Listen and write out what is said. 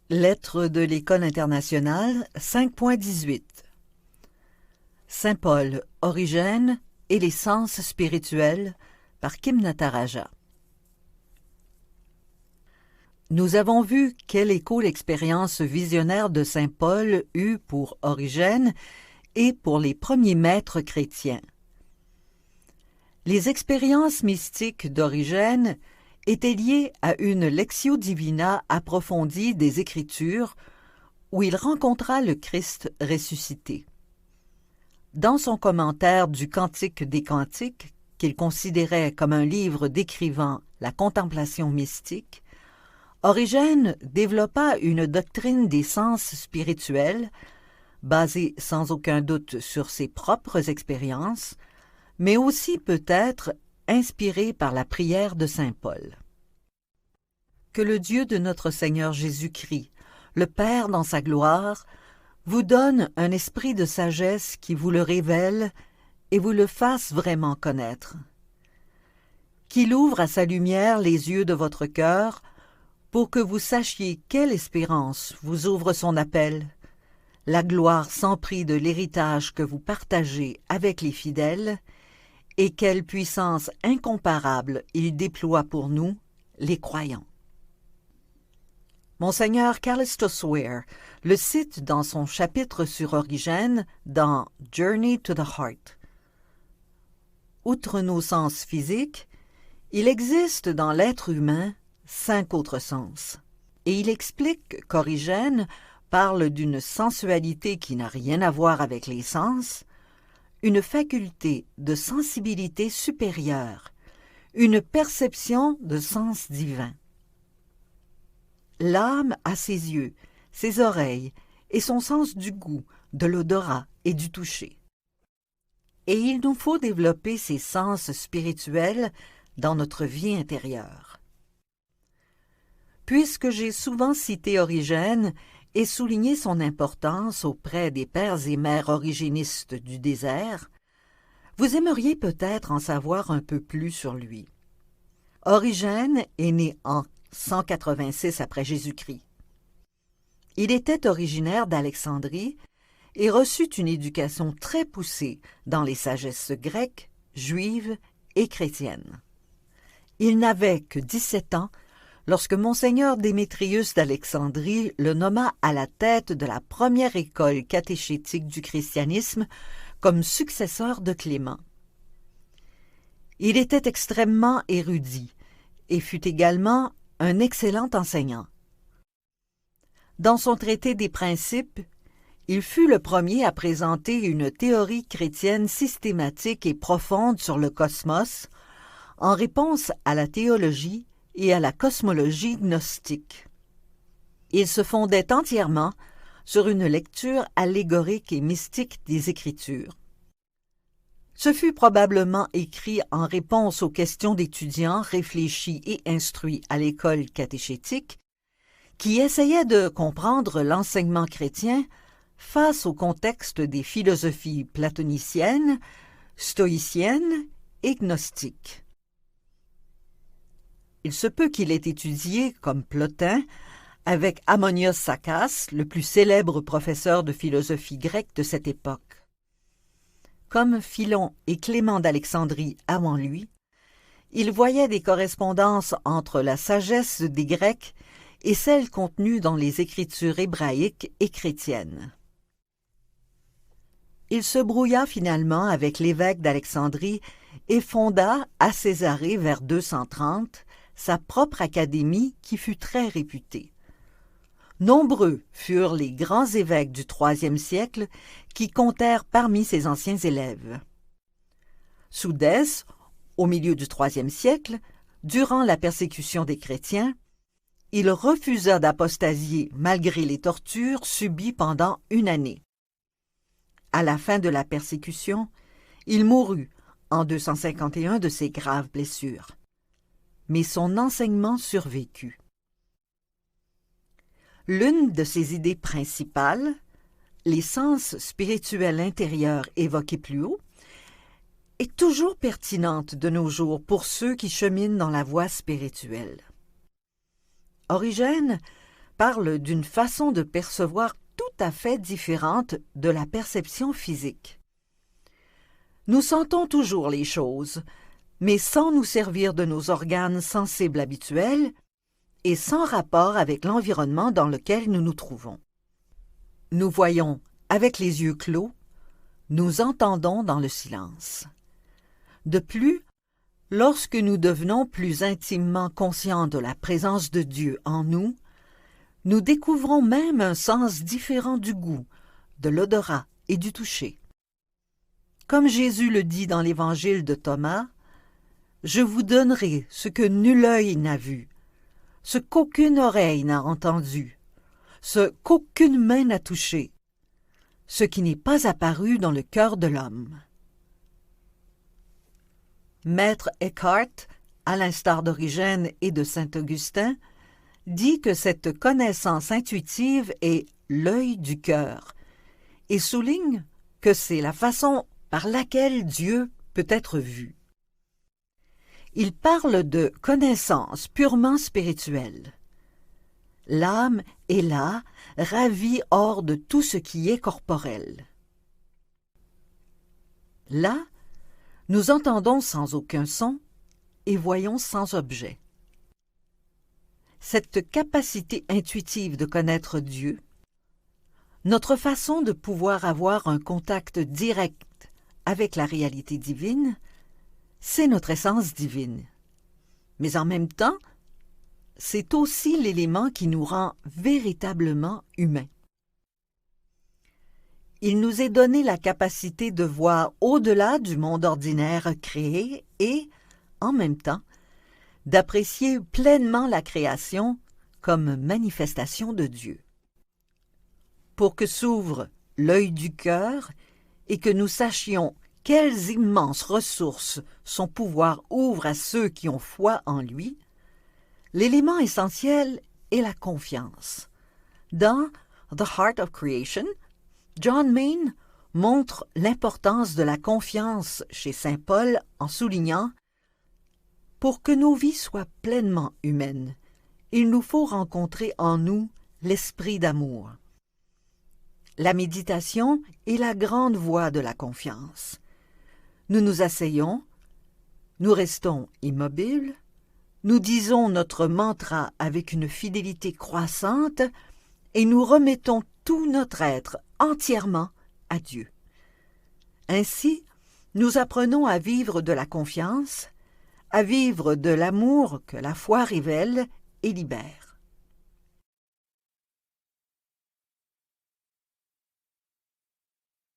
Lettre de l'École internationale 5.18 Saint Paul, Origène et les sens spirituels par Kim Nataraja. Nous avons vu quel écho l'expérience visionnaire de Saint Paul eut pour Origène et pour les premiers maîtres chrétiens. Les expériences mystiques d'Origène étaient liées à une lectio divina approfondie des Écritures où il rencontra le Christ ressuscité. Dans son commentaire du Cantique des Cantiques, qu'il considérait comme un livre décrivant la contemplation mystique, Origène développa une doctrine des sens spirituels, basée sans aucun doute sur ses propres expériences, mais aussi peut-être inspirée par la prière de saint Paul. Que le Dieu de notre Seigneur Jésus-Christ, le Père dans sa gloire, vous donne un esprit de sagesse qui vous le révèle et vous le fasse vraiment connaître. Qu'il ouvre à sa lumière les yeux de votre cœur pour que vous sachiez quelle espérance vous ouvre son appel, la gloire sans prix de l'héritage que vous partagez avec les fidèles, et quelle puissance incomparable il déploie pour nous, les croyants. Monseigneur Callistus Ware le cite dans son chapitre sur Origène dans Journey to the Heart. Outre nos sens physiques, il existe dans l'être humain 5 autres sens, et il explique qu'Origène parle d'une sensualité qui n'a rien à voir avec les sens, une faculté de sensibilité supérieure, une perception de sens divin. L'âme a ses yeux, ses oreilles et son sens du goût, de l'odorat et du toucher. Et il nous faut développer ces sens spirituels dans notre vie intérieure. Puisque j'ai souvent cité Origène et souligné son importance auprès des pères et mères origénistes du désert, vous aimeriez peut-être en savoir un peu plus sur lui. Origène est né en 186 après Jésus-Christ. Il était originaire d'Alexandrie et reçut une éducation très poussée dans les sagesses grecques, juives et chrétiennes. Il n'avait que 17 ans lorsque Monseigneur Démétrius d'Alexandrie le nomma à la tête de la première école catéchétique du christianisme comme successeur de Clément. Il était extrêmement érudit et fut également un excellent enseignant. Dans son traité des principes, il fut le premier à présenter une théorie chrétienne systématique et profonde sur le cosmos en réponse à la théologie et à la cosmologie gnostique. Il se fondait entièrement sur une lecture allégorique et mystique des Écritures. Ce fut probablement écrit en réponse aux questions d'étudiants réfléchis et instruits à l'école catéchétique qui essayaient de comprendre l'enseignement chrétien face au contexte des philosophies platoniciennes, stoïciennes et gnostiques. Il se peut qu'il ait étudié, comme Plotin, avec Ammonios Sakas, le plus célèbre professeur de philosophie grecque de cette époque. Comme Philon et Clément d'Alexandrie avant lui, il voyait des correspondances entre la sagesse des Grecs et celle contenue dans les écritures hébraïques et chrétiennes. Il se brouilla finalement avec l'évêque d'Alexandrie et fonda, à Césarée vers 230, sa propre académie qui fut très réputée. Nombreux furent les grands évêques du IIIe siècle qui comptèrent parmi ses anciens élèves. Soudès, au milieu du IIIe siècle, durant la persécution des chrétiens, il refusa d'apostasier malgré les tortures subies pendant 1 année. À la fin de la persécution, il mourut en 251 de ses graves blessures. Mais son enseignement survécut. L'une de ses idées principales, les sens spirituels intérieurs évoqués plus haut, est toujours pertinente de nos jours pour ceux qui cheminent dans la voie spirituelle. Origène parle d'une façon de percevoir tout à fait différente de la perception physique. Nous sentons toujours les choses, mais sans nous servir de nos organes sensibles habituels et sans rapport avec l'environnement dans lequel nous nous trouvons. Nous voyons avec les yeux clos, nous entendons dans le silence. De plus, lorsque nous devenons plus intimement conscients de la présence de Dieu en nous, nous découvrons même un sens différent du goût, de l'odorat et du toucher. Comme Jésus le dit dans l'Évangile de Thomas, « Je vous donnerai ce que nul œil n'a vu, ce qu'aucune oreille n'a entendu, ce qu'aucune main n'a touché, ce qui n'est pas apparu dans le cœur de l'homme. » Maître Eckhart, à l'instar d'Origène et de saint Augustin, dit que cette connaissance intuitive est l'œil du cœur et souligne que c'est la façon par laquelle Dieu peut être vu. Il parle de connaissance purement spirituelle. L'âme est là, ravie hors de tout ce qui est corporel. Là, nous entendons sans aucun son et voyons sans objet. Cette capacité intuitive de connaître Dieu, notre façon de pouvoir avoir un contact direct avec la réalité divine, c'est notre essence divine. Mais en même temps, c'est aussi l'élément qui nous rend véritablement humains. Il nous est donné la capacité de voir au-delà du monde ordinaire créé et, en même temps, d'apprécier pleinement la création comme manifestation de Dieu. Pour que s'ouvre l'œil du cœur et que nous sachions quelles immenses ressources son pouvoir ouvre à ceux qui ont foi en lui, l'élément essentiel est la confiance. Dans The Heart of Creation, John Main montre l'importance de la confiance chez saint Paul en soulignant « Pour que nos vies soient pleinement humaines, il nous faut rencontrer en nous l'esprit d'amour. » La méditation est la grande voie de la confiance. Nous nous asseyons, nous restons immobiles, nous disons notre mantra avec une fidélité croissante et nous remettons tout notre être entièrement à Dieu. Ainsi, nous apprenons à vivre de la confiance, à vivre de l'amour que la foi révèle et libère.